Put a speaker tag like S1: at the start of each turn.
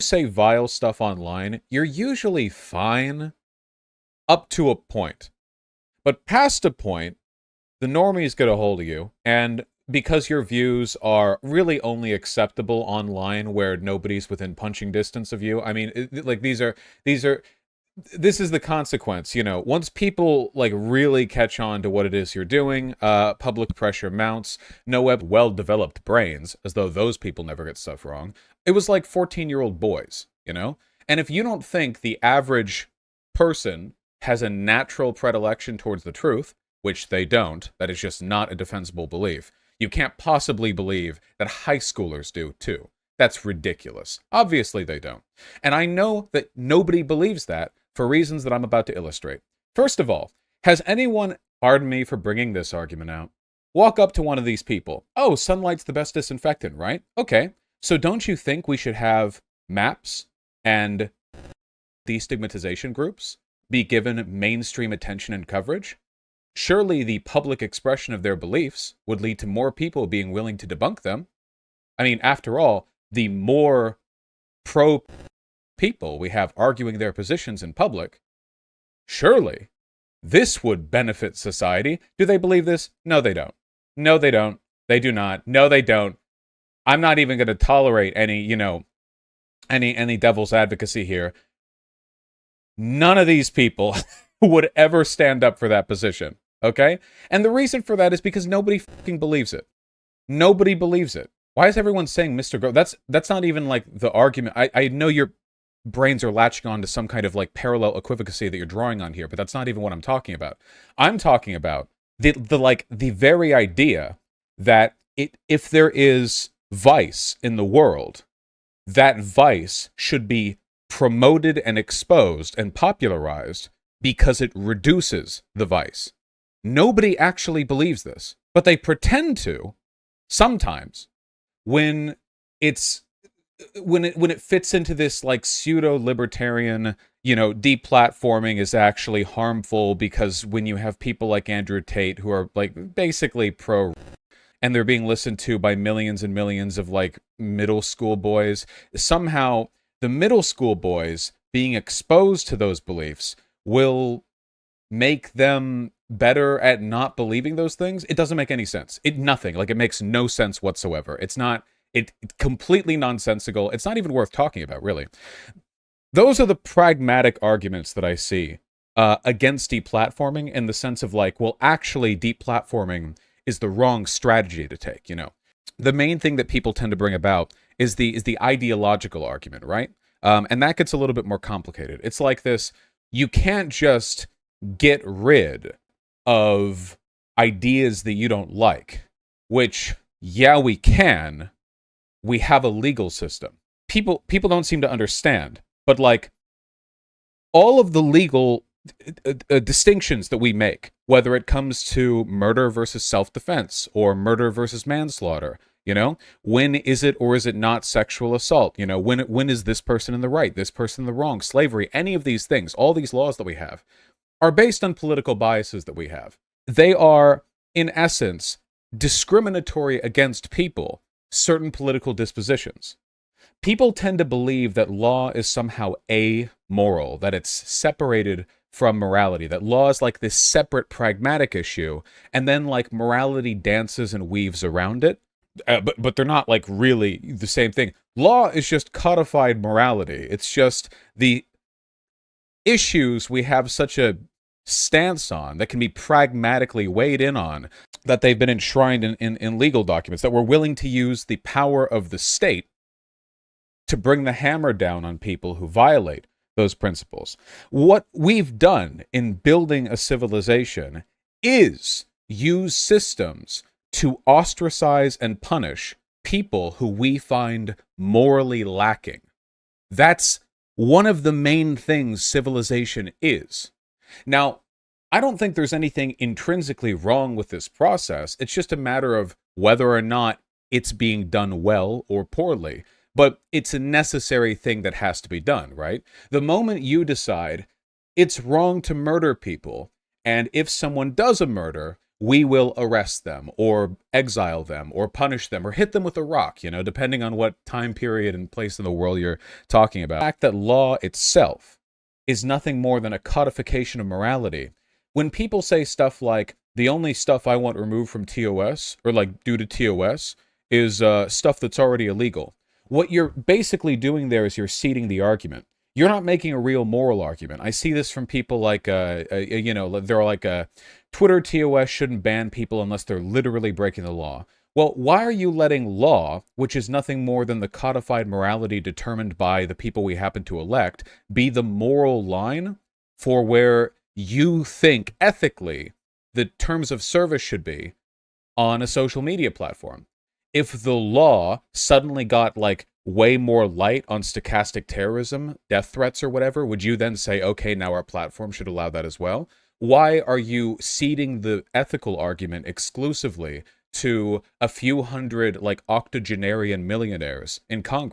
S1: say vile stuff online, you're usually fine up to a point. But past a point, the normies get a hold of you, and because your views are really only acceptable online where nobody's within punching distance of you, I mean, like, these are this is the consequence, you know. Once people like really catch on to what it is you're doing, public pressure mounts. No well-developed brains, as though those people never get stuff wrong. It was like 14-year-old boys, you know. And if you don't think the average person has a natural predilection towards the truth, which they don't, that is just not a defensible belief, you can't possibly believe that high schoolers do too. That's ridiculous. Obviously they don't. And I know that nobody believes that for reasons that I'm about to illustrate. First of all, has anyone, pardon me for bringing this argument out, walk up to one of these people? Oh, sunlight's the best disinfectant, right? Okay, so don't you think we should have maps and destigmatization groups be given mainstream attention and coverage? Surely the public expression of their beliefs would lead to more people being willing to debunk them. I mean, after all, the more pro people we have arguing their positions in public, surely this would benefit society. Do they believe this? No, they don't. No, they don't. They do not. No, they don't. I'm not even going to tolerate any, you know, any devil's advocacy here. None of these people would ever stand up for that position, okay? And the reason for that is because nobody fucking believes it. Nobody believes it. Why is everyone saying Mr. Grow? That's not even like the argument. I know your brains are latching on to some kind of like parallel equivacy that you're drawing on here, but that's not even what I'm talking about. I'm talking about the very idea that if there is vice in the world, that vice should be promoted and exposed and popularized because it reduces the vice. Nobody actually believes this, but they pretend to sometimes when it fits into this like pseudo-libertarian, you know, deplatforming is actually harmful because when you have people like Andrew Tate who are like basically pro and they're being listened to by millions and millions of like middle school boys, somehow the middle school boys being exposed to those beliefs will make them better at not believing those things. It doesn't make any sense. It makes no sense whatsoever. It's completely nonsensical. It's not even worth talking about, really. Those are the pragmatic arguments that I see against deplatforming, in the sense of like, well, actually deplatforming is the wrong strategy to take, you know. The main thing that people tend to bring about is the ideological argument, right? And that gets a little bit more complicated. It's like this: you can't just get rid of ideas that you don't like, which, yeah, we can. We have a legal system. People don't seem to understand, but like all of the legal distinctions that we make, whether it comes to murder versus self-defense or murder versus manslaughter, you know, when is it or is it not sexual assault? You know, when is this person in the right, this person in the wrong? Slavery, any of these things, all these laws that we have are based on political biases that we have. They are, in essence, discriminatory against people, certain political dispositions. People tend to believe that law is somehow amoral, that it's separated from morality, that law is like this separate pragmatic issue, and then like morality dances and weaves around it. But they're not like really the same thing. Law is just codified morality. It's just the issues we have such a stance on that can be pragmatically weighed in on, that they've been enshrined in legal documents, that we're willing to use the power of the state to bring the hammer down on people who violate those principles. What we've done in building a civilization is use systems to ostracize and punish people who we find morally lacking. That's one of the main things civilization is. Now, I don't think there's anything intrinsically wrong with this process. It's just a matter of whether or not it's being done well or poorly. But it's a necessary thing that has to be done, right? The moment you decide it's wrong to murder people, and if someone does a murder, we will arrest them or exile them or punish them or hit them with a rock, depending on what time period and place in the world you're talking about. The fact that law itself is nothing more than a codification of morality. When people say stuff like, the only stuff I want removed from TOS, or like due to TOS, is stuff that's already illegal. What you're basically doing there is you're seeding the argument. You're not making a real moral argument. I see this from people like, they're like, Twitter TOS shouldn't ban people unless they're literally breaking the law. Well, why are you letting law, which is nothing more than the codified morality determined by the people we happen to elect, be the moral line for where you think ethically the terms of service should be on a social media platform? If the law suddenly got like way more light on stochastic terrorism, death threats or whatever, would you then say, okay, now our platform should allow that as well? Why are you ceding the ethical argument exclusively to a few hundred like octogenarian millionaires in Congress?